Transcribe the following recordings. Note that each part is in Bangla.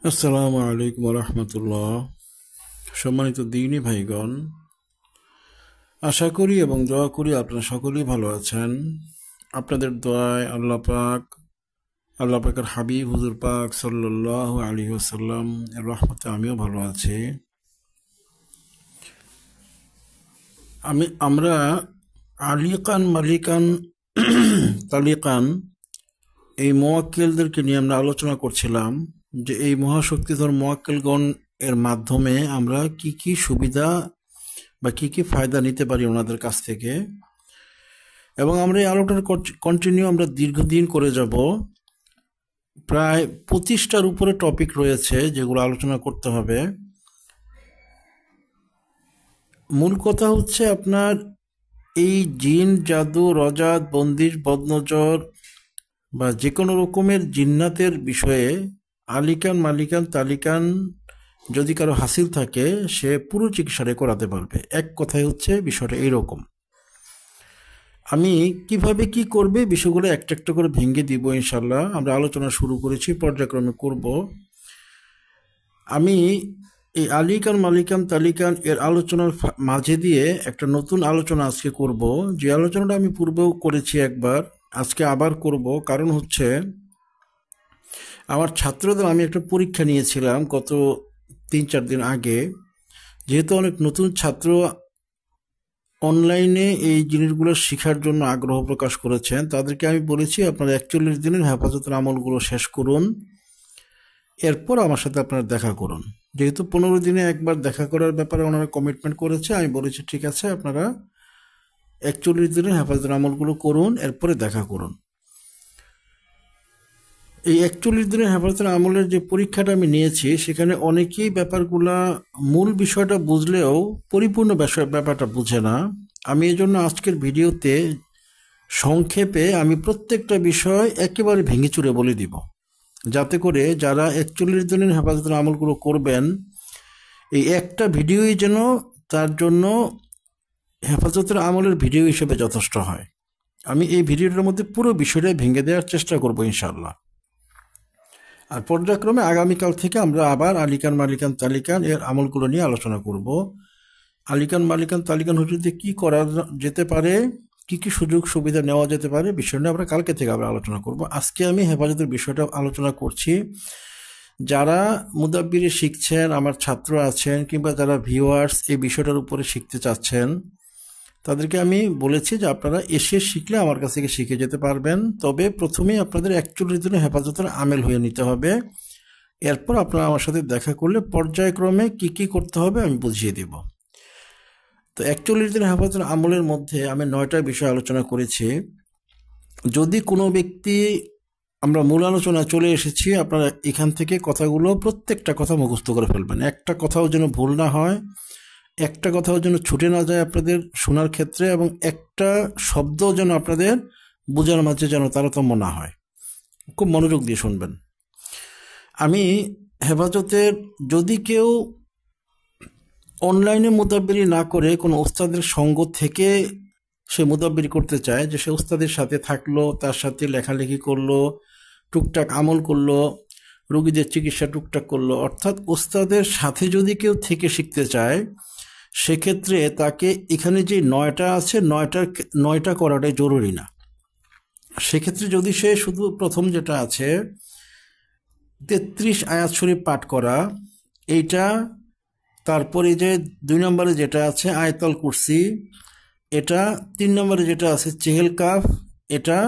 আসসালামু আলাইকুম রহমতুল্লাহ। সম্মানিত দিনী ভাইগণ, আশা করি এবং দোয়া করি আপনারা সকলেই ভালো আছেন। আপনাদের দোয়ায় আল্লাহ পাকের হাবিব হুজুর পাক সাল্লাল্লাহু আলাইহি ওয়াসাল্লাম এর রহমতে আমিও ভালো আছি। আমরা আলিকান মালিকান তালিকান এই মোয়াক্কেলদেরকে নিয়ে আমরা আলোচনা করছিলাম যে এই মহাশক্তিধর মোয়াক্কেলগণ এর মাধ্যমে আমরা কি কি সুবিধা বা কি কি ফায়দা নিতে পারি ওনাদের কাছ থেকে, এবং আমরা এই আলোটার কন্টিনিউ আমরা দীর্ঘদিন করে যাব। প্রায় 25টার উপরে টপিক রয়েছে যেগুলো আলোচনা করতে হবে। মূল কথা হচ্ছে আপনার এই জিন, জাদু, রজাত, বন্দিশ, বদনজর বা যে কোনো রকমের জিন্নাতের বিষয়ে আলিকান মালিকান তালিকান যদি কারো হাসিল থাকে সে পুরো চিকিৎসাটা করাতে পারবে। এক কথায় হচ্ছে বিষয়টা এইরকম। আমি কিভাবে কি করবে বিষয়গুলো একটা একটা করে ভেঙে দিব ইনশাল্লাহ। আমরা আলোচনা শুরু করেছি, পর্যায়ক্রমে করব। আমি এই আলিকান মালিকান তালিকান এর আলোচনার মাঝে দিয়ে একটা নতুন আলোচনা আজকে করব, যে আলোচনাটা আমি পূর্বেও করেছি একবার, আজকে আবার করব। কারণ হচ্ছে আমার ছাত্রদের আমি একটা পরীক্ষা নিয়েছিলাম গত 3-4 দিন আগে। যেহেতু অনেক নতুন ছাত্র অনলাইনে এই জিনিসগুলো শেখার জন্য আগ্রহ প্রকাশ করেছেন, তাদেরকে আমি বলেছি আপনারা 41 দিনের হেফাজতের আমলগুলো শেষ করুন, এরপর আমার সাথে আপনারা দেখা করুন। যেহেতু 15 দিনে একবার দেখা করার ব্যাপারে ওনারা কমিটমেন্ট করেছে, আমি বলেছি ঠিক আছে আপনারা 41 দিনের হেফাজতের আমলগুলো করুন, এরপরে দেখা করুন। এই 41 দিনের হেফাজতের আমলের যে পরীক্ষাটা আমি নিয়েছি সেখানে অনেকেই ব্যাপারগুলা মূল বিষয়টা বুঝলেও পরিপূর্ণ ব্যাপারটা বুঝে না। আমি এই জন্য আজকের ভিডিওতে সংক্ষেপে আমি প্রত্যেকটা বিষয় একেবারে ভেঙে চুরে বলে দিব, যাতে করে যারা 41 দিনের হেফাজতের আমলগুলো করবেন এই একটা ভিডিওই যেন তার জন্য হেফাজতের আমলের ভিডিও হিসেবে যথেষ্ট হয়। আমি এই ভিডিওটার মধ্যে পুরো বিষয়টা ভেঙে দেওয়ার চেষ্টা করব ইনশাআল্লাহ। আর পর্যায়ক্রমে আগামীকাল থেকে আমরা আবার আলিকান মালিকান তালিকান এর আমলগুলো নিয়ে আলোচনা করব। আলিকান মালিকান তালিকান হচ্ছে কি করা যেতে পারে, কি কি সুযোগ সুবিধা নেওয়া যেতে পারে, বিষয় নিয়ে আমরা কালকে থেকে আমরা আলোচনা করব। আজকে আমি হেফাজতের বিষয়টা আলোচনা করছি। যারা মুদাব্বিরে শিখছেন, আমার ছাত্র আছেন, কিংবা যারা ভিউয়ার্স এই বিষয়টার উপরে শিখতে চাচ্ছেন, তাদেরকে আমি বলেছি যে আপনারা এসে শিখলে আমার কাছ থেকে শিখে যেতে পারবেন। তবে প্রথমেই আপনাদের 41 দিনের হেফাজতের আমেল হয়ে নিতে হবে। এরপর আপনারা আমার সাথে দেখা করলে পর্যায়ক্রমে কি কি করতে হবে আমি বুঝিয়ে দেব। তো 41 দিনের হেফাজতের আমলের মধ্যে আমি 9টা বিষয় আলোচনা করেছি। যদি কোনো ব্যক্তি, আমরা মূল আলোচনা চলে এসেছি, আপনারা এখান থেকে কথাগুলো প্রত্যেকটা কথা মুখস্থ করে ফেলবেন। একটা কথাও যেন ভুল না হয়, একটা কথাও যেন ছুটে না যায় আপনাদের শোনার ক্ষেত্রে, এবং একটা শব্দ যেন আপনাদের বোঝার মাঝে যেন তারতম্য না হয়। খুব মনোযোগ দিয়ে শুনবেন। আমি হেফাজতের, যদি কেউ অনলাইনে মুদাব্বিরি না করে কোনো ওস্তাদের সঙ্গ থেকে সে মুদাব্বিরি করতে চায়, যে সে ওস্তাদের সাথে থাকলো, তার সাথে লেখালেখি করলো, টুকটাক আমল করলো, রোগীদের চিকিৎসা টুকটাক করলো, অর্থাৎ ওস্তাদের সাথে যদি কেউ থেকে শিখতে চায়, সেক্ষেত্রে তাকে এখানে যে 9টা আছে 9টা করাটাই জরুরি না। সেক্ষেত্রে যদি সে শুধু প্রথম যেটা আছে 33 আয়াত শরীফ পাঠ করা, এইটা, তারপরে যে 2 নম্বরে যেটা আছে আয়াতুল কুরসি, এটা 3 নম্বরে যেটা আছে চেহেল কাফ, এটা,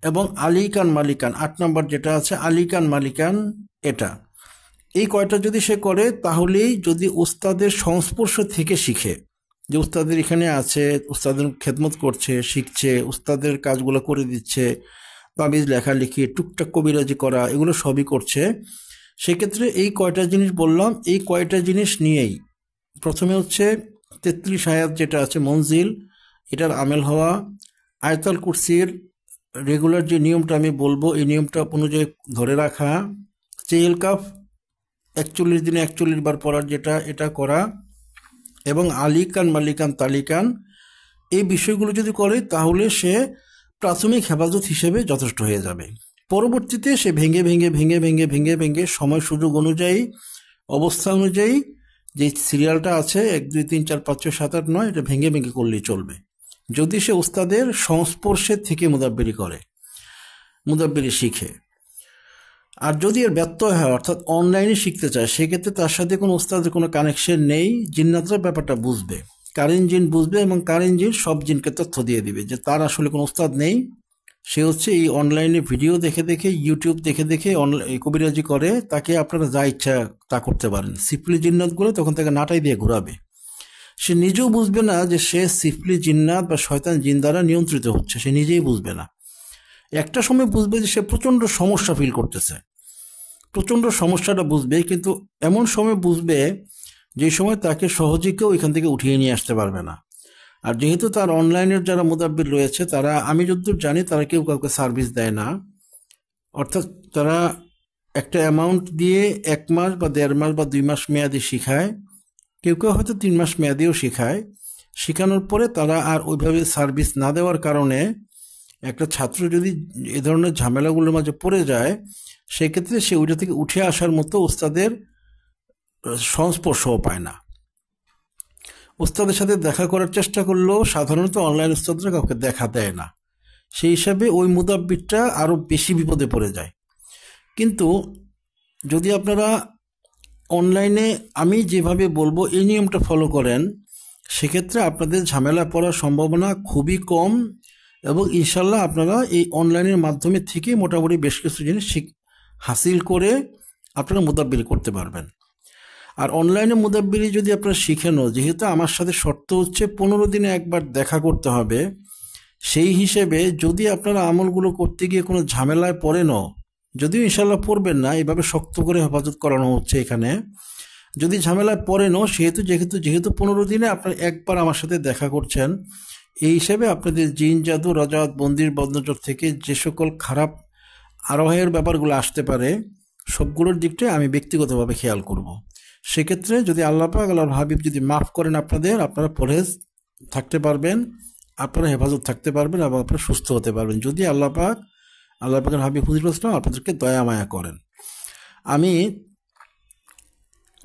এবং আলিকান মালিকান 8 নম্বর যেটা আছে আলিকান মালিকান, এটা, এই কয়টা যদি সে করে, তাহলেই যদি উস্তাদের সংস্পর্শ থেকে শিখে, যে উস্তাদের এখানে আছে, উস্তাদের খেদমত করছে, শিখছে, উস্তাদের কাজগুলো করে দিচ্ছে, তাবিজ লেখালেখি, টুকটাক কবিরাজি করা, এগুলো সবই করছে, সেক্ষেত্রে এই কয়টা জিনিস বললাম, এই কয়টা জিনিস নিয়েই প্রথমে হচ্ছে 33 আয়াত যেটা আছে মঞ্জিল, এটার আমেল হওয়া, আয়াতুল কুরসির রেগুলার যে নিয়মটা আমি বলবো এই নিয়মটা অনুযায়ী ধরে রাখা, চেহেল কাফ 41 দিনে 41 বার পড়ার যেটা, এটা করা, এবং আলিকান মালিকান তালিকান, এই বিষয়গুলো যদি করে তাহলে সে প্রাথমিক হেফাজত হিসেবে যথেষ্ট হয়ে যাবে। পরবর্তীতে সে ভেঙে ভেঙে ভেঙে ভেঙে ভেঙে ভেঙে সময় সুযোগ অনুযায়ী, অবস্থা অনুযায়ী যে সিরিয়ালটা আছে 1 2 3 4 5 6 7 8 9, এটা ভেঙে ভেঙে করলেই চলবে, যদি সে উস্তাদের সংস্পর্শে থেকে মুদাব্বিরি করে, মুদাব্বিরি শিখে। আর যদি এর ব্যত্যয় হয়, অর্থাৎ অনলাইনে শিখতে চায়, সেক্ষেত্রে তার সাথে কোনো উস্তাদের কোনো কানেকশন নেই। জিন্নাতরা ব্যাপারটা বুঝবে, কারিন জিন বুঝবে, এবং কারিন জিন সব জিনকে তথ্য দিয়ে দিবে যে তার আসলে কোনো উস্তাদ নেই, সে হচ্ছে এই অনলাইনে ভিডিও দেখে দেখে, ইউটিউব দেখে দেখে কবিরাজি করে। তাকে আপনারা যা ইচ্ছা তা করতে পারেন। সিফলি জিন্নাতগুলো তখন তাকে নাটাই দিয়ে ঘোরাবে, সে নিজেও বুঝবে না যে সে সিফলি জিন্নাত বা শয়তান জিন দ্বারা নিয়ন্ত্রিত হচ্ছে, সে নিজেই বুঝবে না। একটা সময় বুঝবে যে সে প্রচণ্ড সমস্যা ফিল করতেছে, প্রচণ্ড সমস্যাটা বুঝবে, কিন্তু এমন সময় বুঝবে যে সময় তাকে সহজে কেউ এখান থেকে উঠিয়ে নিয়ে আসতে পারবে না। আর যেহেতু তার অনলাইনের যারা মুদাব্বির রয়েছে, তারা, আমি যতদূর জানি, তারা কেউ কাউকে সার্ভিস দেয় না। অর্থাৎ তারা একটা অ্যামাউন্ট দিয়ে 1 মাস বা 1.5 মাস বা 2 মাস মেয়াদি শিখায়, কেউ কেউ হয়তো 3 মাস মেয়াদিও শিখায়। শেখানোর পরে তারা আর ওইভাবে সার্ভিস না দেওয়ার কারণে একটা ছাত্র যদি এ ধরনের ঝামেলাগুলোর মাঝে পড়ে যায়, সেক্ষেত্রে সে ওইটা থেকে উঠে আসার মতো ওস্তাদের সংস্পর্শও পায় না। ওস্তাদের সাথে দেখা করার চেষ্টা করলেও সাধারণত অনলাইন ওস্তাদরা কাউকে দেখা দেয় না, সেই হিসাবে ওই মুদাব্বিরটা আরও বেশি বিপদে পড়ে যায়। কিন্তু যদি আপনারা অনলাইনে আমি যেভাবে বলবো এই নিয়মটা ফলো করেন, সেক্ষেত্রে আপনাদের ঝামেলা পড়ার সম্ভাবনা খুবই কম, এবং ইনশাল্লাহ আপনারা এই অনলাইনের মাধ্যমে থেকে মোটামুটি বেশ কিছু জিনিস হাসিল করে আপনারা মুদাব্বিরি করতে পারবেন। আর অনলাইনে মুদাব্বিরি যদি আপনারা শিখেনও, যেহেতু আমার সাথে শর্ত হচ্ছে 15 দিনে একবার দেখা করতে হবে, সেই হিসেবে যদি আপনারা আমলগুলো করতে গিয়ে কোনো ঝামেলায় পড়েনও, যদিও ইনশাল্লাহ পড়বেন না, এভাবে শক্ত করে হেফাজত করানো হচ্ছে এখানে, যদি ঝামেলায় পড়েনও, যেহেতু 15 দিনে আপনারা একবার আমার সাথে দেখা করছেন, এই হিসেবে আপনাদের জিন জাদু রাজাত বন্দির বদনজর থেকে যে সকল খারাপ আরোহের ব্যাপারগুলো আসতে পারে, সবগুলোর দিকটাই আমি ব্যক্তিগতভাবে খেয়াল করব। সেক্ষেত্রে যদি আল্লাহ পাক, আল্লাহর হাবিব যদি মাফ করেন আপনাদের, আপনারা পরহেজ থাকতে পারবেন, আপনারা হেফাজত থাকতে পারবেন, এবং আপনারা সুস্থ হতে পারবেন, যদি আল্লাহ পাকের হাবিব হুজুর ইসলাম আপনাদেরকে দয়া মায়া করেন। আমি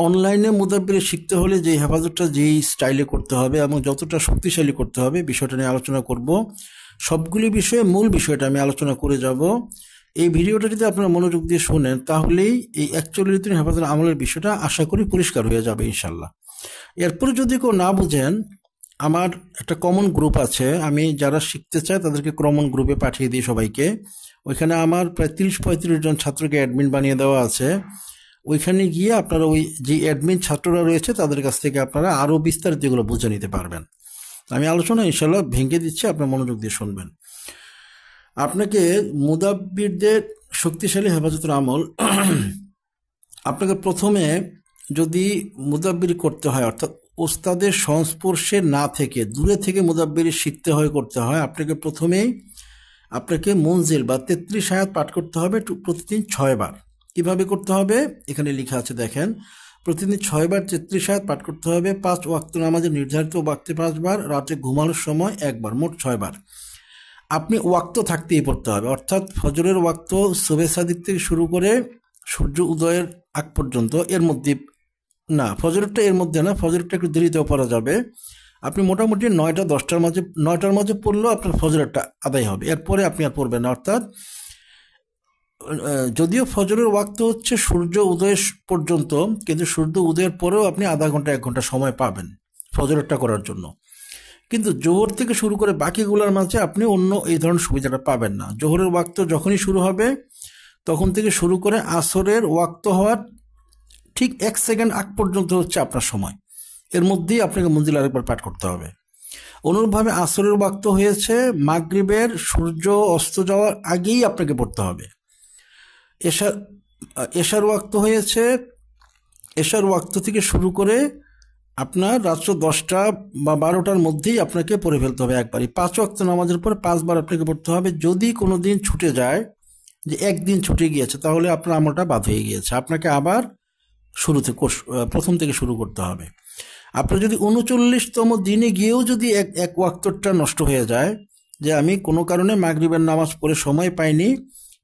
অনলাইনে মুদাব্বিরি শিখতে হলে যে হেফাজতটা যেই স্টাইলে করতে হবে এবং যতটা শক্তিশালী করতে হবে, বিষয়টা নিয়ে আলোচনা করব। সবগুলি বিষয়ে মূল বিষয়টা আমি আলোচনা করে যাব। এই ভিডিওটা যদি আপনারা মনোযোগ দিয়ে শোনেন, তাহলেই এই 41 দিন হেফাজত আমলের বিষয়টা আশা করি পরিষ্কার হয়ে যাবে ইনশাল্লাহ। এরপরে যদি কেউ না বুঝেন, আমার একটা কমন গ্রুপ আছে, আমি যারা শিখতে চায় তাদেরকে কমন গ্রুপে পাঠিয়ে দিই সবাইকে। ওইখানে আমার প্রায় 30-35 জন ছাত্রকে অ্যাডমিন বানিয়ে দেওয়া আছে। ওইখানে গিয়ে আপনারা ওই যে অ্যাডমিন ছাত্ররা রয়েছে তাদের কাছ থেকে আপনারা আরও বিস্তারিত এগুলো বুঝে নিতে পারবেন। আমি আলোচনা ইনশাল্লাহ ভেঙে দিচ্ছি, আপনার মনোযোগ দিয়ে শুনবেন। আপনাকে মুদাব্বিরদের শক্তিশালী হেফাজতের আমল, আপনাকে প্রথমে যদি মুদাব্বিরি করতে হয়, অর্থাৎ ওস্তাদের সংস্পর্শে না থেকে দূরে থেকে মুদাব্বিরি শিখতে হয়, করতে হয়, আপনাকে মঞ্জিল বা 33 আয়াত পাঠ করতে হবে প্রতিদিন 6 বার। কিভাবে করতে হবে এখানে লেখা আছে, দেখেন। প্রতিদিন 6 বার 33 আয়াত পাঠ করতে হবে। 5 ওয়াক্ত নামাজে নির্ধারিত ওয়াক্তে 5 বার, রাতে ঘুমানোর সময় 1 বার, মোট 6 বার। আপনি ওয়াক্ত থাকতেই পড়তে হবে, অর্থাৎ ফজরের ওয়াক্ত সুবহে সাদিক থেকে শুরু করে সূর্য উদয়ের আগ পর্যন্ত, এর মধ্যে না, ফজরটা এর মধ্যে না, ফজরটা একটু দেরিতেও পড়া যাবে। আপনি মোটামুটি 9টার মাঝে পড়লেও আপনার ফজরটা আদায় হবে, এরপরে আপনি আর পড়বেন না। অর্থাৎ যদিও ফজরের ওয়াক্ত হচ্ছে সূর্য উদয় পর্যন্ত, কিন্তু সূর্য উদয়ের পরেও আপনি আধা ঘন্টা 1 ঘন্টা সময় পাবেন ফজরটা করার জন্য। কিন্তু জোহর থেকে শুরু করে বাকিগুলোর মাঝে আপনি অন্য এই ধরনের সুবিধাটা পাবেন না। জোহরের ওয়াক্ত যখনই শুরু হবে তখন থেকে শুরু করে আসরের ওয়াক্ত হওয়ার ঠিক 1 সেকেন্ড আগ পর্যন্ত হচ্ছে আপনার সময়, এর মধ্যেই আপনাকে মঞ্জিল আরেকবার পাঠ করতে হবে। অনুরূপভাবে আসরের ওয়াক্ত হয়েছে মাগরিবের সূর্য অস্ত যাওয়ার আগেই আপনাকে পড়তে হবে। এশার ওয়াক্ত হয়েছে, এশার ওয়াক্ত থেকে শুরু করে আপনার রাত্র 10টা বা 12টার মধ্যেই আপনাকে পড়ে ফেলতে হবে একবারই। 5 ওয়াক্ত নামাজের পরে 5 বার আপনাকে পড়তে হবে। যদি কোনো দিন ছুটে যায়, যে একদিন ছুটে গিয়েছে, তাহলে আপনার আমলটা বাদ হয়ে গিয়েছে, আপনাকে আবার প্রথম থেকে শুরু করতে হবে। আপনার যদি 39তম দিনে গিয়েও যদি এক ওয়াক্তটা নষ্ট হয়ে যায়, যে আমি কোনো কারণে মাগরিবের নামাজ পড়ে সময় পাইনি,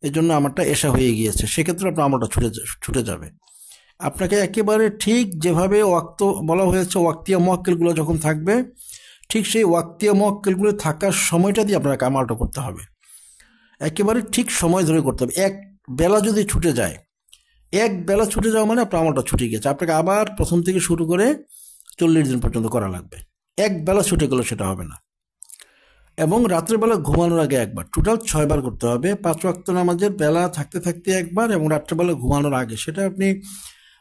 এই জন্য আমারটা এশা হয়ে গিয়েছে, সেক্ষেত্রে আপনার আমলটা ছুটে যাবে। আপনাকে একেবারে ঠিক যেভাবে ওয়াক্ত বলা হয়েছে, ওয়াক্তিয়া মুআক্কেলগুলো যখন থাকবে, ঠিক সেই ওয়াক্তিয়া মুআক্কেলগুলো থাকার সময়টা দিয়ে আপনাকে আমলটা করতে হবে। একেবারে ঠিক সময় ধরে করতে হবে। এক বেলা যদি ছুটে যায়, এক বেলা ছুটে যাওয়া মানে আপনার আমলটা ছুটে গেছে, আপনাকে আবার প্রথম থেকে শুরু করে 40 দিন পর্যন্ত করা লাগবে। এক বেলা ছুটে গেলে সেটা হবে না। এবং রাত্রেবেলা ঘুমানোর আগে একবার, টোটাল 6 বার করতে হবে। 5 ওয়াক্ত নামাজের বেলা থাকতে থাকতে একবার, এবং রাত্রেবেলা ঘুমানোর আগে। সেটা আপনি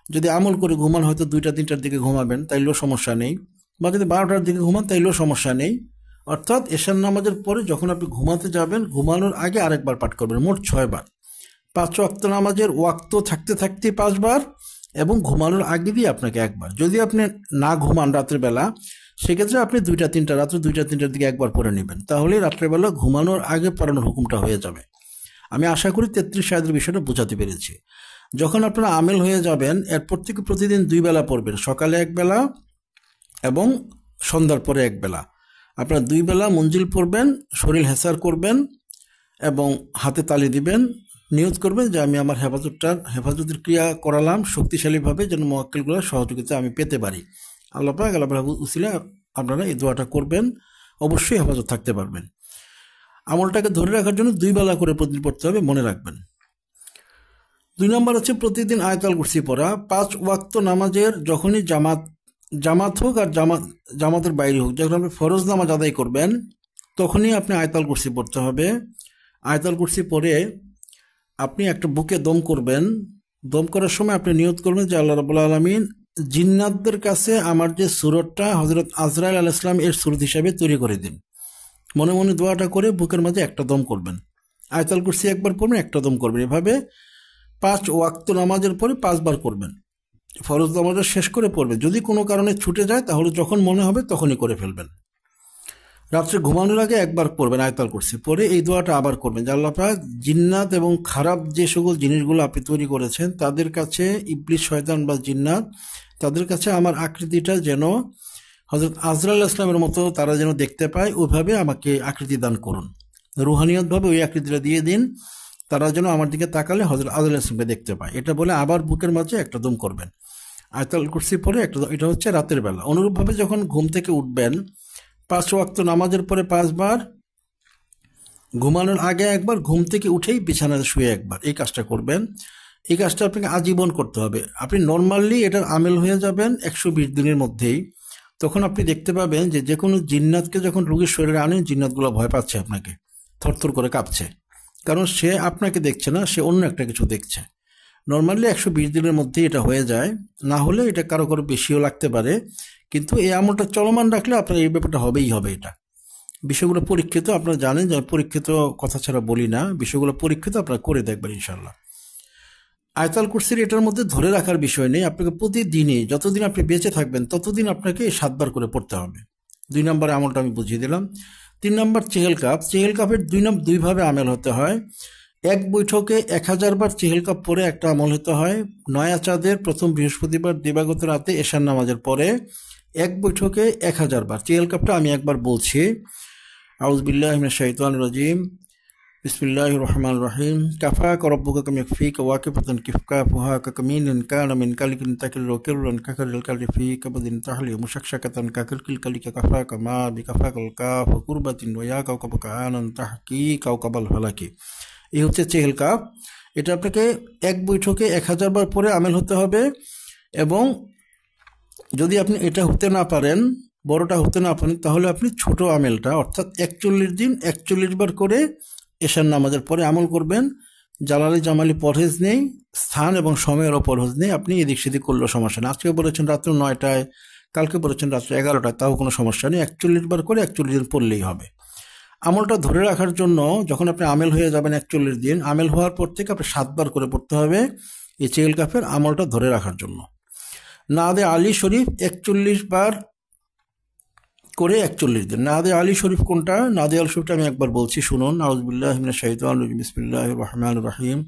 যদি আমল করে ঘুমান, হয়তো 2টা-3টার দিকে ঘুমাবেন, তাইলেও সমস্যা নেই, বা যদি 12টার দিকে ঘুমান তাইলেও সমস্যা নেই। অর্থাৎ এশার নামাজের পরে যখন আপনি ঘুমাতে যাবেন, ঘুমানোর আগে আরেকবার পাঠ করবেন, মোট 6 বার। 5 ওয়াক্ত নামাজের ওয়াক্ত থাকতে থাকতে 5 বার, এবং ঘুমানোর আগে দিয়ে আপনাকে একবার। যদি আপনি না ঘুমান রাত্রেবেলা, সেক্ষেত্রে আপনি 2টা-3টা, রাত্রে 2টা-3টার দিকে একবার পড়ে নেবেন, তাহলে রাত্রেবেলা ঘুমানোর আগে পড়ানোর হুকুমটা হয়ে যাবে। আমি আশা করি 33 আয়াতের বিষয়টা বোঝাতে পেরেছি। যখন আপনারা আমেল হয়ে যাবেন, এরপর থেকে প্রতিদিন 2 বেলা পড়বেন, সকালে 1 বেলা এবং সন্ধ্যার পরে 1 বেলা। আপনারা 2 বেলা মঞ্জিল পড়বেন, শরীর হেসার করবেন এবং হাতে তালি দিবেন, নিয়ত করবেন যে আমি আমার হেফাজতের ক্রিয়া করালাম শক্তিশালীভাবে, যেন মুআক্কেলগুলোর সহযোগিতা আমি পেতে পারি। আল্লাহ পাক উসিলা আপনারা এই দোয়াটা করবেন, অবশ্যই হেফাজত থাকতে পারবেন। আমলটাকে ধরে রাখার জন্য 2 বেলা করে প্রতিদিন পড়তে হবে, মনে রাখবেন। 2 নম্বর হচ্ছে প্রতিদিন আয়াতুল কুরসি পড়া। 5 ওয়াক্ত নামাজের যখনই জামাত হোক আর জামাতের বাইরে হোক, যখন আপনি ফরজ নামাজ আদায় করবেন, তখনই আপনি আয়াতুল কুরসি পড়তে হবে। আয়াতুল কুরসি পড়ে আপনি একটা বুকে দম করবেন। দম করার সময় আপনি নিয়ত করবেন যে আল্লাহ রাব্বুল আলামিন, জিন্নাতদের কাছে আমার যে সুরতটা হযরত আজরাইল আলাইহিস সালাম এর সুরত হিসাবে তৈরি করে দিন। মনে মনে দোয়াটা করে বুকের মাঝে একটা দম করবেন। আয়াতুল কুরসি একবার পড়বেন, একটা দম করবেন। এভাবে 5 ওয়াক্ত নামাজের পরে 5 বার করবেন। ফরজ নামাজটা শেষ করে পড়বেন। যদি কোনো কারণে ছুটে যায়, তাহলে যখন মনে হবে তখনই করে ফেলবেন। রাত্রে ঘুমানোর আগে একবার পড়বেন আয়াতুল কুরসি, পরে এই দোয়াটা আবার করবেন যে আল্লাহ পাক, জিন্নাত এবং খারাপ যে সকল জিনিসগুলো আপনি তৈরি করেছেন, তাদের কাছে, ইবলিস, শয়তান বা জিন্নাত, তাদের কাছে আমার আকৃতিটা যেন হযরত আজরাইল আলাইহিস সালামের মতো তারা যেন দেখতে পায়, ওইভাবে আমাকে আকৃতি দান করুন। রুহানিয়তভাবে ওই আকৃতিটা দিয়ে দিন, তারা যেন আমার দিকে তাকালে হযরত আজরাইল আলাইহিস সালামকে দেখতে পায়। এটা বলে আবার বুকের মাঝে একটা দম করবেন। আয়াতুল কুরসি পরে একটা, এটা হচ্ছে রাতের বেলা। অনুরূপভাবে যখন ঘুম থেকে উঠবেন, 5 ওয়াক্ত নামাজের পরে 5 বার, ঘুমানোর আগে একবার, ঘুম থেকে উঠেই বিছানায় শুয়ে একবার, এই কাজটা করবেন। এই কাজটা আপনাকে আজীবন করতে হবে। আপনি নর্মালি এটার আমেল হয়ে যাবেন 120 দিনের মধ্যেই। তখন আপনি দেখতে পাবেন যে কোনো জিন্নাতকে যখন রোগীর শরীরে আনেন, জিন্নাতগুলো ভয় পাচ্ছে, আপনাকে থরথর করে কাঁপছে, কারণ সে আপনাকে দেখছে না, সে অন্য একটা কিছু দেখছে। নর্মালি 120 দিনের মধ্যেই এটা হয়ে যায়, না হলে এটা কারো কারো বেশিও লাগতে পারে। কিন্তু এই আমলটা চলমান রাখলে আপনার এই ব্যাপারটা হবেই হবে। এটা বিষয়গুলো পরীক্ষিত, আপনারা জানেন যে পরীক্ষিত কথা ছাড়া বলি না, বিষয়গুলো পরীক্ষিত, আপনারা করে দেখবেন ইনশাল্লাহ। আয়াতুল কুরসির এটার মধ্যে ধরে রাখার বিষয় নেই, আপনাকে প্রতিদিনই, যতদিন আপনি বেঁচে থাকবেন ততদিন আপনাকে 7 বার করে পড়তে হবে। 2 নম্বরে আমলটা আমি বুঝিয়ে দিলাম। 3 নম্বর চেহেল কাপ। চেহেল কাপের 2 ভাবে আমল হতে হয়। এক বৈঠকে 1000 বার চেহেল কাপ পরে একটা আমল হতে হয়। নয়া চাঁদের প্রথম বৃহস্পতিবার দিবাগত রাতে এশার নামাজের পরে এক বৈঠকে 1000 বার চেহেল কাপটা আমি একবার বলছি। আউযু বিল্লাহি মিনাশ শাইতানির রাজিম। বিসমিল্লাহির রহমানির রহিম। কাফাকা রাব্বুকা কাম ইয়াকফিকা ওয়াকিফাতান কিফকাফুহা কাকামিনিন কানা মিন কালিকিন তাকিল রকিরুন কাকারিল কালিফি কাবাদিন তাহলি মুশাকশাকাতান কাকিল কালিকা কাফাকা মা বিকাফাকাল কাফ কুরবাতিন ওয়া ইয়া কাউকাবাকা আনান তাহকি কাউকাবাল ফালাকি। এই হচ্ছে চেহেল কাপ। এটা আপনাকে এক বৈঠকে 1000 বার পরে আমেল হতে হবে। এবং যদি আপনি এটা হতে না পারেন, বড়টা হতে না পারেন, তাহলে আপনি ছোট আমেলটা, অর্থাৎ 41 দিন 41 বার করে এশার নামাজের পরে আমল করবেন। জালালি জামালি পরহেজ নেই, স্থান এবং সময়েরও পরহেজ নেই। আপনি এদিক সেদিক করলেও সমস্যা নেই। আজকে বলেছেন রাত্র 9টায়, কালকে বলেছেন রাত্র 11টায়, তাও কোনো সমস্যা নেই। 41 বার করে 41 দিন পড়লেই হবে। আমলটা ধরে রাখার জন্য যখন আপনি আমেল হয়ে যাবেন 41 দিন, আমেল হওয়ার পর থেকে আপনি 7 বার করে পড়তে হবে এই চেহেল কাফের আমলটা ধরে রাখার জন্য। নাদে আলী শরীফ 41 বার করে 41 দিন। নাদে আলী শরীফ কোনটা? নাদে আলী শরীফটা আমি একবার বলছি, শুনুন। আউযু বিল্লাহি মিনাশ শাইতানির রাজিম। বিসমিল্লাহির রহমানির রহিম।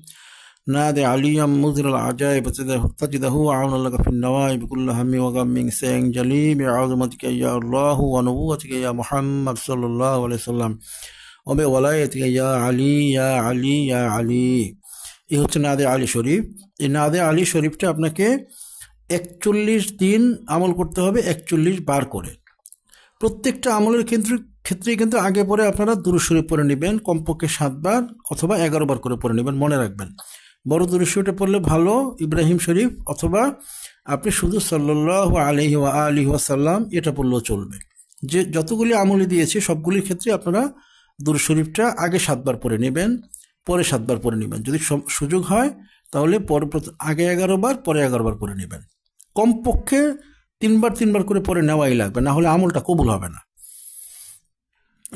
নাদে আলিয়াম মুযিল আজাইব তাজিদাহু আউনা লাকা ফিন নওয়াইব কুল্লু হাম্মি ওয়া গাম্মিন সাইন জালিম আযমাতিকা ইয়া আল্লাহু ওয়া নুবুওয়াতিকা ইয়া মুহাম্মদ সাল্লাল্লাহু আলাইহি ওয়াসাল্লাম ওবে ওয়ালায়াতিকা ইয়া আলী ইয়া আলী ইয়া আলী। এই হচ্ছে নাদে আলী শরীফ। এই নাদে আলী শরীফটা আপনাকে 41 দিন আমল করতে হবে, 41 বার করে। প্রত্যেকটা আমলের ক্ষেত্রেই কিন্তু আগে পরে আপনারা দুরূদ শরীফ পড়ে নেবেন, কমপক্ষে 7 বার অথবা 11 বার করে পড়ে নেবেন। মনে রাখবেন, বড় দুরূদ শরীফটা পড়লে ভালো, ইব্রাহিম শরীফ, অথবা আপনি শুধু সাল্লাল্লাহু আলাইহি ওয়া আলিহি ওয়াসাল্লাম এটা পড়লেও চলবে। যে যতগুলি আমলি দিয়েছি সবগুলির ক্ষেত্রে আপনারা দুরূদ শরীফটা আগে 7 বার পড়ে নেবেন, পরে 7 বার পড়ে নেবেন। যদি সুযোগ হয় তাহলে আগে 11 বার, পরে 11 বার পড়ে নেবেন। কমপক্ষে 3 বার করে পড়ে নেওয়াই লাগবে, না হলে আমলটা কবুল হবে না।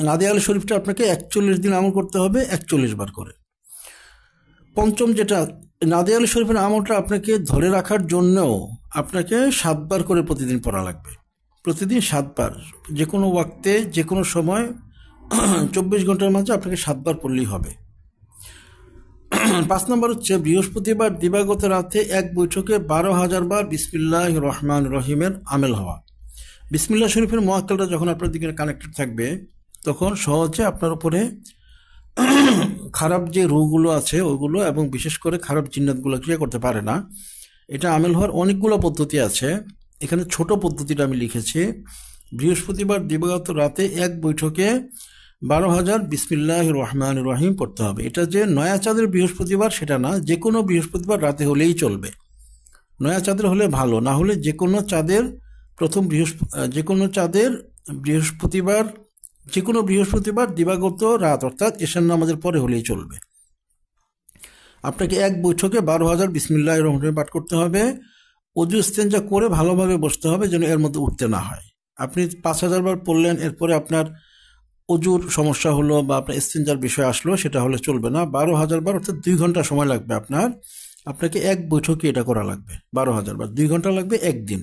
নাদে আলী শরীফটা আপনাকে 41 দিন আমল করতে হবে, 41 বার করে। পঞ্চম যেটা, নাদে আলী শরীফের আমলটা আপনাকে ধরে রাখার জন্যও আপনাকে 7 বার করে প্রতিদিন পড়া লাগবে। প্রতিদিন 7 বার, যে কোনো ওয়াক্তে, যে কোনো সময় 24 ঘন্টার মাঝে আপনাকে 7 বার পড়লেই হবে। 5 নম্বর হচ্ছে বৃহস্পতিবার দিবাগত রাতে এক বৈঠকে 12,000 বার বিসমিল্লাহির রহমানির রহিমের আমেল হওয়া। বিসমিল্লাহ শরীফের মুআক্কালটা যখন আপনার দিকে কানেক্টেড থাকবে, তখন সহজে আপনার উপরে খারাপ যে রূহগুলো আছে ওইগুলো, এবং বিশেষ করে খারাপ জিন্নাতগুলো ক্রিয়া করতে পারে না। এটা আমেল হওয়ার অনেকগুলো পদ্ধতি আছে। এখানে ছোট পদ্ধতিটা আমি লিখেছি। বৃহস্পতিবার দিবাগত রাতে এক বৈঠকে 12,000 বিসমিল্লাহির রহমানির রহিম পড়তে হবে। এটা যে নয়া চাঁদের বৃহস্পতিবার সেটা না, যে কোনো বৃহস্পতিবার রাতে হলেই চলবে। নয়া চাঁদের হলে ভালো, না হলে যে কোনো চাঁদের যে কোনো বৃহস্পতিবার দিবাগত রাত, অর্থাৎ এশার নামাজের পরে হলেই চলবে। আপনাকে এক বৈঠকে 12,000 বিসমিল্লাহির রহমানির রহিম পাঠ করতে হবে। ওযু ইস্তেঞ্জা করে ভালোভাবে বসতে হবে, যেন এর মধ্যে উঠতে না হয়। আপনি 5,000 বার পড়লেন, এরপরে আপনার অজুর সমস্যা হলো বা আপনার ইস্তেঞ্জার বিষয় আসলো, সেটা হলে চলবে না। 12,000 বার অর্থাৎ 2 ঘন্টা সময় লাগবে আপনাকে এক বৈঠকে এটা করা লাগবে। 12,000 বার 2 ঘন্টা লাগবে একদিন।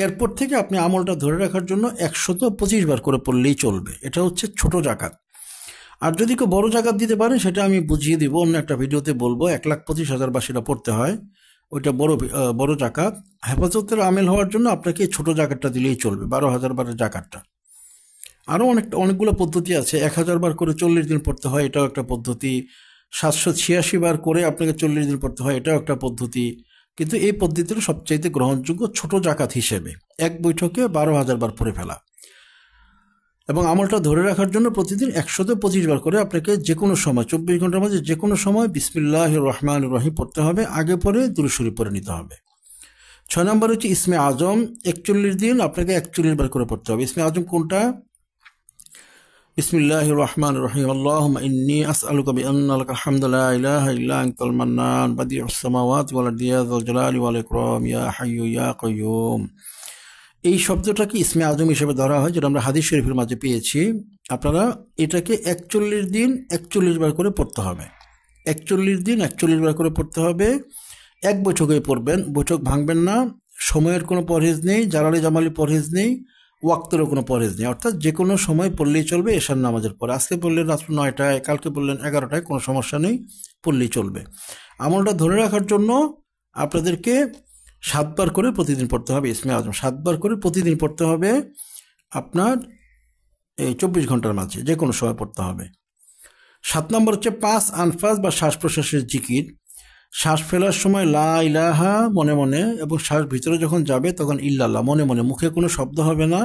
এরপর থেকে আপনি আমলটা ধরে রাখার জন্য 125 বার করে পড়লেই চলবে। এটা হচ্ছে ছোট জাকাত। আর যদি কেউ বড় জাকাত দিতে পারেন, সেটা আমি বুঝিয়ে দিব, অন্য একটা ভিডিওতে বলবো। 1,25,000 বার সেটা পড়তে হয়, ওইটা বড় জাকাত। হেফাজতের আমেল হওয়ার জন্য আপনাকে ছোট জাকাতটা দিলেই চলবে, 12,000 বারের জাকাতটা। আরও অনেকগুলো পদ্ধতি আছে। 1,000 বার করে 40 দিন পড়তে হয়, এটাও একটা পদ্ধতি। 786 বার করে আপনাকে 40 দিন পড়তে হয়, এটাও একটা পদ্ধতি। কিন্তু এই পদ্ধতিটা সবচাইতে গ্রহণযোগ্য ছোট জাকাত হিসেবে, এক বৈঠকে 12,000 বার পড়ে ফেলা। এবং আমলটা ধরে রাখার জন্য প্রতিদিন 125 বার করে আপনাকে যে কোনো সময়, 24 ঘন্টার মাঝে যে কোনো সময় বিসমিল্লাহির রহমানির রহিম পড়তে হবে। আগে পরে দুরূদ শরীফ পড়ে নিতে হবে। 6 নম্বর হচ্ছে ইসমে আজম। 41 দিন আপনাকে 41 বার করে পড়তে হবে। ইসমে আজম কোনটা? বিসমিল্লাহির রহমানির রহিম। আল্লাহুম্মা ইন্নী আসআলুকা বিআন্না লাকাল হামদু লা ইলাহা ইল্লা আনতাল মান্নান বাদিউস সামাওয়াতি ওয়াল আরদি ইয়া যাল জালালি ওয়াল ইকরাম ইয়া হাইয়্যু ইয়া কাইয়্যুম। এই শব্দটাকে ইসমে আজম হিসেবে ধরা হয়, যেটা আমরা হাদিস শরীফের মাঝে পেয়েছি। আপনারা এটাকে 41 দিন 41 বার করে পড়তে হবে। 41 দিন 41 বার করে পড়তে হবে। এক বৈঠকে পড়বেন, বৈঠক ভাঙবেন না। সময়ের কোনো পরহেজ নেই, জালালি জামালি পরহেজ নেই, ওয়াক্তেরও কোনো পরহেজ নেই। অর্থাৎ যে কোনো সময় পড়লেই চলবে এশার নামাজের পর। আজকে পড়লেন রাত্র 9টায়, কালকে পড়লেন 11টায়, কোনো সমস্যা নেই, পড়লেই চলবে। আমলটা ধরে রাখার জন্য আপনাদেরকে 7 বার করে প্রতিদিন পড়তে হবে ইসমে আজম। 7 বার করে প্রতিদিন পড়তে হবে আপনার এই 24 ঘন্টার মাঝে, যে কোনো সময় পড়তে হবে। 7 নম্বর হচ্ছে 5 আনফাস বা শ্বাস প্রশ্বাসের জিকির। শ্বাস ফেলার সময় লা ইলাহা মনে মনে, এবং শ্বাস ভিতরে যখন যাবে তখন ইল্লাল্লাহ মনে মনে। মুখে কোনো শব্দ হবে না,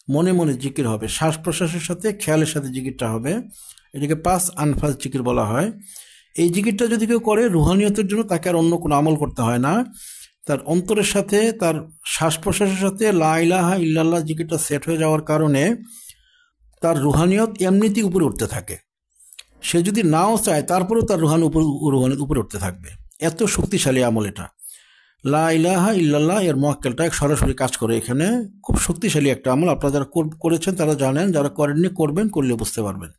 মনে মনে জিকির হবে। শ্বাস প্রশ্বাসের সাথে খেয়ালের সাথে জিকিরটা হবে। এটাকে 5 আনফাস জিকির বলা হয়। এই জিকিরটা যদি কেউ করে, রুহানিয়তের জন্য তাকে আর অন্য কোনো আমল করতে হয় না। তার অন্তরের সাথে, তার শ্বাস প্রশ্বাসের সাথে লা ইলাহা ইল্লাল্লাহ জিকিরটা সেট হয়ে যাওয়ার কারণে তার রুহানিয়ত এমনিতেই উপরে উঠতে থাকে। সে যদি নাও চায়, তারপরেও তার রুহানিয়ত উপরে উঠতে থাকবে। এত শক্তিশালী আমল এটা। লা ইলাহা ইল্লাল্লাহ এর মুআক্কালটা সরাসরি কাজ করে এখানে। খুব শক্তিশালী একটা আমল। আপনারা যারা করেছেন তারা জানেন, যারা করেননি করবেন, করলে বুঝতে পারবেন।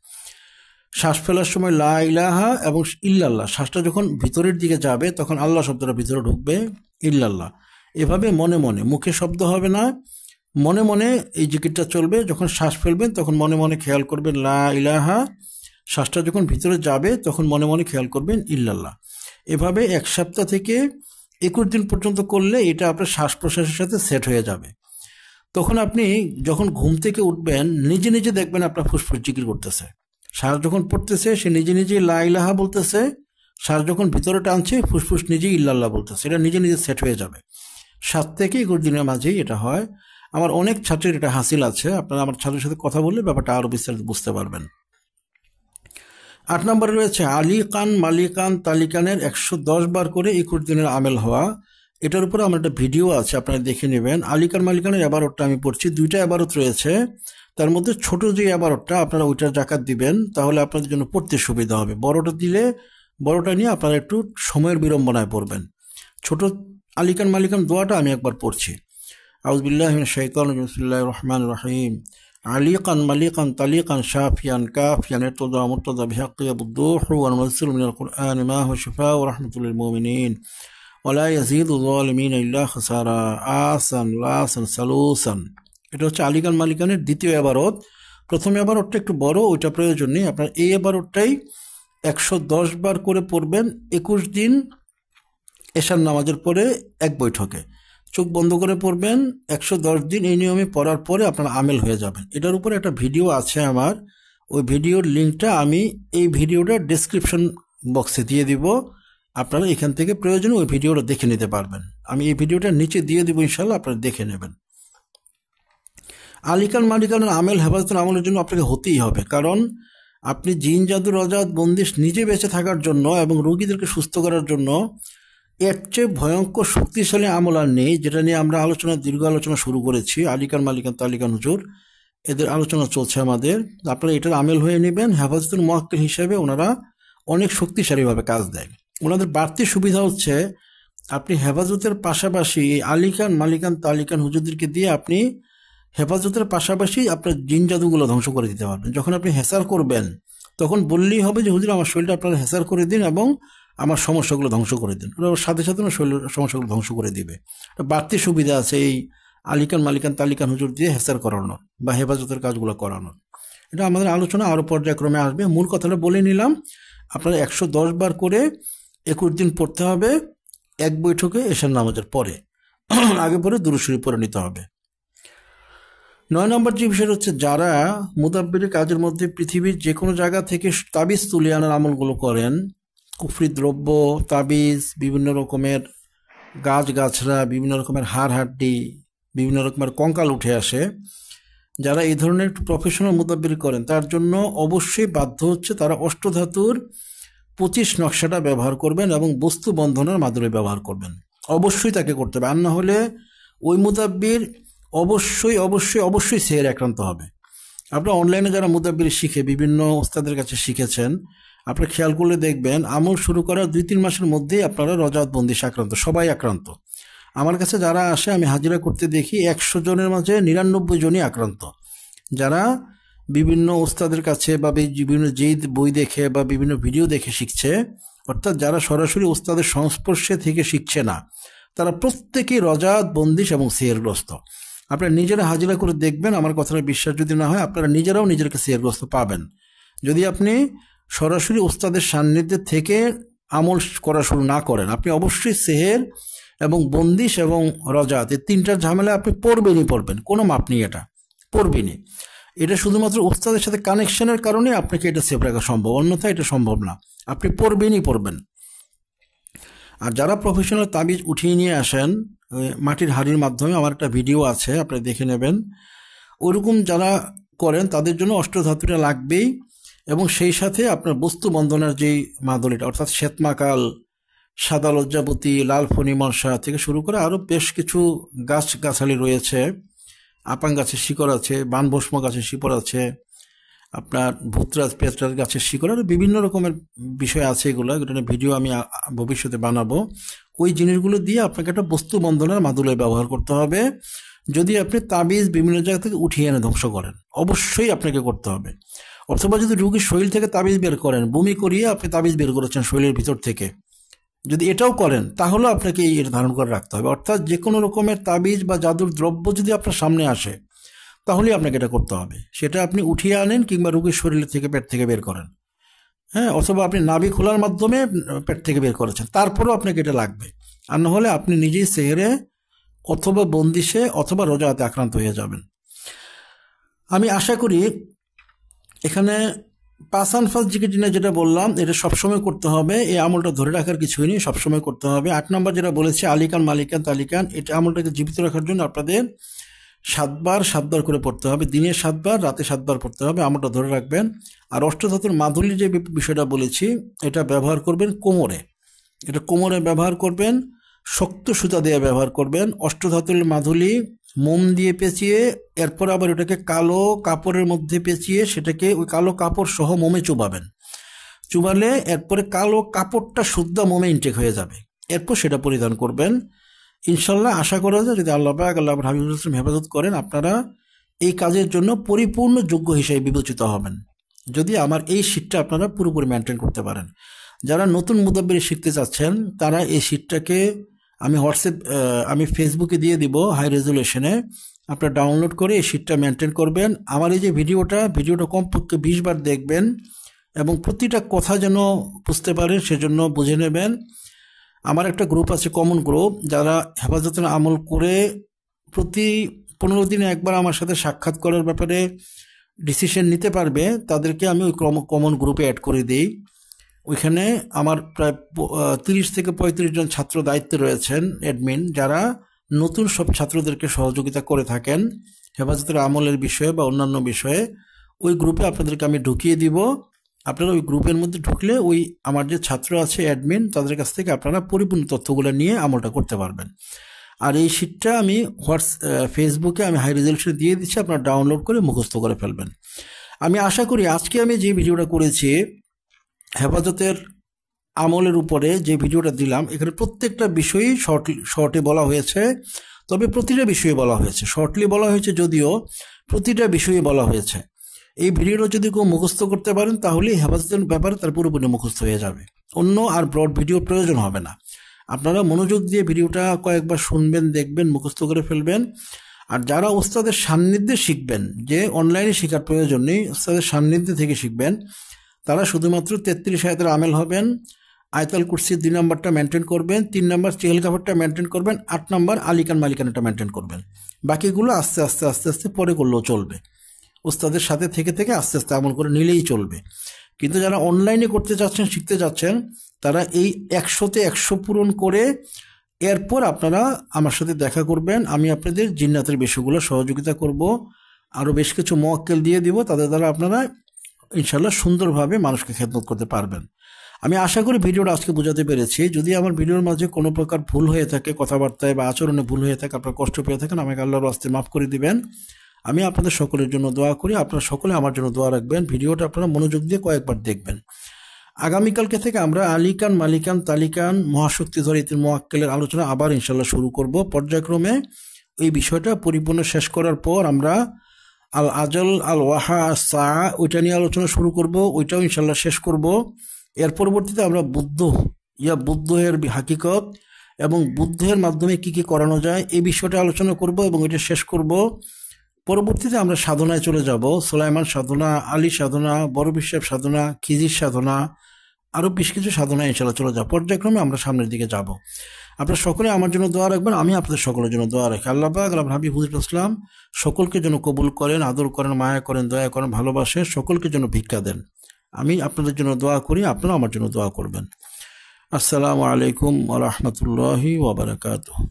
শ্বাস ফেলার সময় লা ইলাহা এবং ইল্লাল্লাহ, শ্বাসটা যখন ভিতরের দিকে যাবে তখন আল্লাহ শব্দটা ভিতরে ঢুকবে, ইল্লাল্লাহ। এভাবে মনে মনে, মুখে শব্দ হবে না, মনে মনে এই জিকিরটা চলবে। যখন শ্বাস ফেলবেন তখন মনে মনে খেয়াল করবেন লা ইলাহা। শ্বাসটা যখন ভিতরে যাবে তখন মনে মনে খেয়াল করবেন ইল্লাল্লাহ। এভাবে 1 সপ্তাহ থেকে 21 দিন পর্যন্ত করলে এটা আপনার শ্বাস প্রশ্বাসের সাথে সেট হয়ে যাবে। তখন আপনি যখন ঘুম থেকে উঠবেন, নিজে নিজে দেখবেন আপনার ফুসফুস জিকির করতেছে। শ্বাস যখন পড়তেছে সে নিজে নিজে লা ইলাহা বলতেছে, শ্বাস যখন ভিতরে টানছে ফুসফুস নিজেই ইল্লাল্লাহ বলতেছে, এটা নিজে নিজে সেট হয়ে যাবে। 7 থেকে 21 দিনের মাঝেই এটা হয়। আমার অনেক ছাত্রের এটা হাসিল আছে, আপনারা আমার ছাত্রের সাথে কথা বললে ব্যাপারটা আরও বিস্তারিত বুঝতে পারবেন। 8 নম্বরে রয়েছে আলিকান মালিকান তালিকানের 110 বার করে 21 দিনের আমেল হওয়া। এটার উপরে আমার একটা ভিডিও আছে, আপনারা দেখে নেবেন। আলিকান মালিকানের এবারতটা আমি পড়ছি, 2টা এবারত রয়েছে, তার মধ্যে ছোট যে এবারতটা আপনারা ওইটার জাকাত দিবেন, তাহলে আপনাদের জন্য পড়তে সুবিধা হবে। বড়টা দিলে বড়টা নিয়ে আপনারা একটু সময়ের বিড়ম্বনায় পড়বেন। ছোট আলিকান মালিকান দোয়াটা আমি একবার পড়ছি। আউযুবিল্লাহি মিনাশ শাইতানির রাজিম, বিসমিল্লাহির রহমানির রহিম। আলিকান মালিকান তালিকান শাফিয়ান কাফিয়ান ইরতাদা মুরতাদা বিহাক্কি আবুদ্দুহু ওয়া নুনাজ্জিলু মিনাল কুরআনি মা হুয়া শিফাউ ওয়া রাহমাতুল লিল মুমিনিন ওয়া লা ইয়াজিদু যালিমিনা ইল্লা খাসারা আসান লাসান সালুসান। এটা হচ্ছে আলিকান মালিকানের দ্বিতীয় এবারত। প্রথম এবারতটা একটু বড়, ওইটা প্রয়োজন নেই। আপনার এই এবারতটাই 110 বার করে পড়বেন 21 দিন এশার নামাজের পরে এক বৈঠকে। চোখ বন্ধ করে পড়বেন 110 দিন, এই নিয়মে পড়ার পরে আপনার আমেল হয়ে যাবেন। এটার উপরে একটা ভিডিও আছে আমার, ওই ভিডিওর লিঙ্কটা আমি এই ভিডিওটা ডেসক্রিপশন বক্সে দিয়ে দিব, আপনারা এখান থেকে প্রয়োজনে ওই ভিডিওটা দেখে নিতে পারবেন। আমি এই ভিডিওটা নিচে দিয়ে দিব, ইনশাল্লাহ আপনারা দেখে নেবেন। আলিকান মালিকানের আমেল হেফাজতের আমলের জন্য আপনাকে হতেই হবে, কারণ আপনি জিন জাদু রজাত বন্দিশ নিজে বেঁচে থাকার জন্য এবং রোগীদেরকে সুস্থ করার জন্য এর চেয়ে ভয়ঙ্কর শক্তিশালী আমল আর নেই, যেটা নিয়ে আমরা দীর্ঘ আলোচনা শুরু করেছি। আলিকান মালিকান তালিকান হুজুর এদের আলোচনা চলছে আমাদের। আপনারা এটার আমেল হয়ে নেবেন। হেফাজতুল মুওয়াক্কিল হিসেবে ওনারা অনেক শক্তিশালীভাবে কাজ দেয়। ওনাদের বাড়তি সুবিধা হচ্ছে আপনি হেফাজতের পাশাপাশি এই আলিকান মালিকান তালিকান হুজুরদেরকে দিয়ে আপনি হেফাজতের পাশাপাশি আপনার জিন জাদুগুলো ধ্বংস করে দিতে পারবেন। যখন আপনি হেসার করবেন তখন বললেই হবে যে হুজুর আমার শরীরটা আপনারা হেসার করে দিন এবং আমার সমস্যাগুলো ধ্বংস করে দিন, ওরা সাথে সাথে না শরীরের সমস্যাগুলো ধ্বংস করে দিবে। বাড়তি সুবিধা আছে এই আলিকান মালিকান তালিকান হুজুর দিয়ে হেসার করানোর বা হেফাজতের কাজগুলো করানোর। এটা আমাদের আলোচনা আরও পর্যায়ক্রমে আসবে। মূল কথাটা বলে নিলাম, আপনারা 110 বার করে 21 দিন পড়তে হবে এক বৈঠকে এশার নামাজের পরে। আগে পরে দুরূদ শরীফ পড়ে নিতে হবে। 9 নম্বর যে বিষয় হচ্ছে, যারা মুদাব্বিরের কাজের মধ্যে পৃথিবীর যে কোনো জায়গা থেকে তাবিজ তুলে আনার আমলগুলো করেন, কুফরি দ্রব্য, তাবিজ, বিভিন্ন রকমের গাছগাছরা, বিভিন্ন রকমের হাড় হাড্ডি, বিভিন্ন রকমের কঙ্কাল উঠে আসে, যারা এই ধরনের প্রফেশনাল মুদাব্বির করেন তার জন্য অবশ্যই বাধ্য হচ্ছে তারা অষ্টধাতুর 25 নকশাটা ব্যবহার করবেন এবং বস্তু বন্ধনের মাদুরে ব্যবহার করবেন। অবশ্যই তাকে করতে হবে, আর না হলে ওই মুদাব্বির অবশ্যই অবশ্যই অবশ্যই সেহের আক্রান্ত হবে। আপনারা অনলাইনে যারা মুদাব্বির শিখে বিভিন্ন ওস্তাদের কাছে শিখেছেন, আপনারা খেয়াল করলে দেখবেন আমল শুরু করার 2-3 মাসের মধ্যেই আপনারা রজাত বন্দিশ আক্রান্ত, সবাই আক্রান্ত। আমার কাছে যারা আসে আমি হাজিরা করতে দেখি 100 জনের মাঝে 99 জনই আক্রান্ত, যারা বিভিন্ন ওস্তাদের কাছে বা বিভিন্ন যেই বই দেখে বা বিভিন্ন ভিডিও দেখে শিখছে, অর্থাৎ যারা সরাসরি ওস্তাদের সংস্পর্শে থেকে শিখছে না, তারা প্রত্যেকেই রজাত বন্দিশ এবং সেহেরগ্রস্ত। আপনারা নিজেরা হাজিরা করে দেখবেন, আমার কথাটা বিশ্বাস যদি না হয় আপনারা নিজেরাও নিজেকে সেহেরগ্রস্ত পাবেন। যদি আপনি সরাসরি ওস্তাদের সান্নিধ্যে থেকে আমল করা শুরু না করেন, আপনি অবশ্যই সেহের এবং বন্দিশ এবং রজাত এই 3টার ঝামেলা আপনি পড়বেন, কোনো মাপ নেই, এটা পড়বেনই। এটা শুধুমাত্র ওস্তাদের সাথে কানেকশনের কারণে আপনাকে এটা সেভ রাখা সম্ভব, অন্যথায় এটা সম্ভব না। আপনি পড়বেন। আর যারা প্রফেশনাল তাবিজ উঠিয়ে নিয়ে আসেন মাটির হাড়ির মাধ্যমে, আমার একটা ভিডিও আছে, আপনি দেখে নেবেন। ওরকম যারা করেন তাদের জন্য অষ্টধাতুটা লাগবেই, এবং সেই সাথে আপনার বস্তু বন্ধনের যেই মাদুলিটা, অর্থাৎ শ্বেতমাকাল, সাদা লজ্জাপতি, লাল ফণিমনসা থেকে শুরু করে আরও বেশ কিছু গাছগাছালি রয়েছে। আপাং গাছের শিকড় আছে, বানভস্ম গাছের শিকড় আছে, আপনার ভূতরাজ পেতরাজ গাছের শিকড়, আর বিভিন্ন রকমের বিষয় আছে। এগুলো ভিডিও আমি ভবিষ্যতে বানাবো। ওই জিনিসগুলো দিয়ে আপনাকে একটা বস্তু বন্ধনের মাদুলে ব্যবহার করতে হবে। যদি আপনি তাবিজ বিভিন্ন জায়গা থেকে উঠিয়ে এনে ধ্বংস করেন, অবশ্যই আপনাকে করতে হবে। অথবা যদি রোগীর শরীর থেকে তাবিজ বের করেন, বমি করিয়ে আপনি তাবিজ বের করেছেন শরীরের ভিতর থেকে, যদি এটাও করেন তাহলে আপনাকে এটা ধারণ করে রাখতে হবে। অর্থাৎ যে কোনো রকমের তাবিজ বা জাদুর দ্রব্য যদি আপনার সামনে আসে তাহলেই আপনাকে এটা করতে হবে। সেটা আপনি উঠিয়ে আনেন কিংবা রোগীর শরীর থেকে, পেট থেকে বের করেন, হ্যাঁ, অথবা আপনি নাভি খোলার মাধ্যমে পেট থেকে বের করেছেন, তারপরেও আপনাকে এটা লাগবে। আর না হলে আপনি নিজেই সেহেরে অথবা বন্দিশে অথবা রোজাতে আক্রান্ত হয়ে যাবেন। আমি আশা করি এখানে পাসান ফাস জিকিটিনা যেটা বললাম এটা সবসময় করতে হবে, এই আমলটা ধরে রাখার কিছুই নেই, সবসময় করতে হবে। 8 নম্বর যেটা বলেছে আলিকান মালিকান তালিকান, এটা আমলটাকে জীবিত রাখার জন্য আপনাদের 7 বার করে পড়তে হবে, দিনে 7 বার রাতে 7 বার পড়তে হবে, আমলটা ধরে রাখবেন। আর অষ্টধাতুর মাধুরী যে বিষয়টা বলেছি এটা ব্যবহার করবেন কোমরে, এটা কোমরে ব্যবহার করবেন, শক্ত সুতা দিয়ে ব্যবহার করবেন। অষ্টধাতুর মাধুরী মোম দিয়ে পেঁচিয়ে এরপর আবার ওটাকে কালো কাপড়ের মধ্যে পেঁচিয়ে সেটাকে ওই কালো কাপড় সহ মোমে চুবাবেন, চুবালে এরপরে কালো কাপড়টা শুদ্ধ মোমে ইনটেক হয়ে যাবে, এরপর সেটা পরিধান করবেন। ইনশাল্লাহ আশা করা যায় যদি আল্লাহ পাক আল্লাহ হাবিবুল ইসলাম হেফাজত করেন আপনারা এই কাজের জন্য পরিপূর্ণ যোগ্য হিসেবে বিবেচিত হবেন, যদি আমার এই শীটটা আপনারা পুরোপুরি মেনটেন করতে পারেন। যারা নতুন মুদাব্বির শিখতে চাচ্ছেন তারা এই শীটটাকে আমি ফেসবুকে দিয়ে দিব হাই রেজুলেশনে, আপনারা ডাউনলোড করে এই শীটটা মেনটেন করবেন। আমার এই যে ভিডিওটা কমপক্ষে 20 বার দেখবেন এবং প্রতিটা কথা যেন বুঝতে পারেন সেজন্য বুঝে নেবেন। আমার একটা গ্রুপ আছে, কমন গ্রুপ, যারা হেফাজতের আমল করে প্রতি 15 দিনে একবার আমার সাথে সাক্ষাৎ করার ব্যাপারে ডিসিশন নিতে পারবে, তাদেরকে আমি ওই কমন গ্রুপে অ্যাড করে দিই। ওইখানে আমার প্রায় 30 থেকে 35 জন ছাত্র দায়িত্বে রয়েছেন অ্যাডমিন, যারা নতুন সব ছাত্রদেরকে সহযোগিতা করে থাকেন হেফাজতের আমলের বিষয়ে বা অন্যান্য বিষয়ে। ওই গ্রুপে আপনাদেরকে আমি ঢুকিয়ে দিব, আপনারা ওই গ্রুপের মধ্যে ঢুকলে ওই আমার যে ছাত্র আছে অ্যাডমিন তাদের কাছ থেকে আপনারা পরিপূর্ণ তথ্যগুলো নিয়ে আমলটা করতে পারবেন। আর এই শীটটা আমি ফেসবুকে আমি হাই রেজলিউশনে দিয়ে দিচ্ছি, আপনারা ডাউনলোড করে মুখস্থ করে ফেলবেন। আমি আশা করি আজকে আমি যে ভিডিওটা করেছি হেফাজতের আমলের উপরে যে ভিডিওটা দিলাম এখানে প্রত্যেকটা বিষয়ই শর্টে বলা হয়েছে, তবে প্রতিটা বিষয়ে বলা হয়েছে, শর্টলি বলা হয়েছে যদিও প্রতিটা বিষয়ে বলা হয়েছে। এই ভিডিওটা যদি কেউ মুখস্থ করতে পারেন তাহলে হেফাজতের ব্যাপারে তার পুরোপুরি মুখস্থ হয়ে যাবে, অন্য আর ব্রড ভিডিওর প্রয়োজন হবে না। আপনারা মনোযোগ দিয়ে ভিডিওটা কয়েকবার শুনবেন, দেখবেন, মুখস্থ করে ফেলবেন। আর যারা ওস্তাদের সান্নিধ্যে শিখবেন, যে অনলাইনে শেখার প্রয়োজন নেই, ওস্তাদের সান্নিধ্যে থেকে শিখবেন, তারা শুধুমাত্র 33 আয়াতের আমেল হবেন, আয়তাল কুরসির 2 নম্বরটা মেনটেন করবেন, 3 নম্বর চেহেল কাপড়টা মেনটেন করবেন, 8 নম্বর আলিকান মালিকানাটা মেনটেন করবেন। বাকিগুলো আস্তে আস্তে আস্তে আস্তে পরে করলেও চলবে, ওস্তাদের সাথে থেকে থেকে আস্তে আস্তে আমল করে নিলেই চলবে। কিন্তু যারা অনলাইনে করতে চাচ্ছেন, শিখতে চাচ্ছেন, তারা এই 100তে 100 পূরণ করে এরপর আপনারা আমার সাথে দেখা করবেন, আমি আপনাদের জিন্নাতের বিষয়গুলো সহযোগিতা করব, আরও বেশ কিছু মোয়াক্কেল দিয়ে দিব, তাদের দ্বারা আপনারা ইনশাল্লাহ সুন্দরভাবে মানুষকে খেদমত করতে পারবেন। আমি আশা করি ভিডিওটা আজকে বোঝাতে পেরেছি। যদি আমার ভিডিওর মাঝে কোনো প্রকার ভুল হয়ে থাকে, কথাবার্তায় বা আচরণে ভুল হয়ে থাকে, আপনারা কষ্ট পেয়ে থাকেন, আমাকে আল্লাহর রাস্তায় মাফ করে দিবেন। আমি আপনাদের সকলের জন্য দোয়া করি, আপনারা সকলে আমার জন্য দোয়া রাখবেন। ভিডিওটা আপনারা মনোযোগ দিয়ে কয়েকবার দেখবেন। আগামীকালকে থেকে আমরা আলিকান মালিকান তালিকান মহাশক্তিধর ইতির মোয়াক্কেলের আলোচনা আবার ইনশাল্লাহ শুরু করব পর্যায়ক্রমে। এই বিষয়টা পরিপূর্ণ শেষ করার পর আমরা আল আজল আল ওয়াহা সা ওইটা নিয়ে আলোচনা শুরু করব, ওইটাও ইনশাল্লাহ শেষ করব। এর পরবর্তীতে আমরা বুদ্ধের হাকিকত এবং বুদ্ধের মাধ্যমে কি কি করানো যায় এই বিষয়টা আলোচনা করব এবং এটা শেষ করব। পরবর্তীতে আমরা সাধনায় চলে যাব, সুলাইমান সাধনা, আলী সাধনা, বড় বিশ্বের সাধনা, খিজির সাধনা, আরও বেশ কিছু সাধনায় ইনশাল্লাহ চলে যাব। পর্যায়ক্রমে আমরা সামনের দিকে যাব। আপনারা সকলে আমার জন্য দোয়া রাখবেন, আমি আপনাদের সকলের জন্য দোয়া রাখি। আল্লাহ পাক আল্লাহ হাবিব হুজুর ইসলাম সকলকে যেন কবুল করেন, আদর করেন, মায়া করেন, দয়া করেন, ভালোবাসেন, সকলকে যেন ভিক্ষা দেন। আমি আপনাদের জন্য দোয়া করি, আপনারা আমার জন্য দোয়া করবেন। আসসালামু আলাইকুম ওয়া রাহমাতুল্লাহি ওয়া বারাকাতুহু।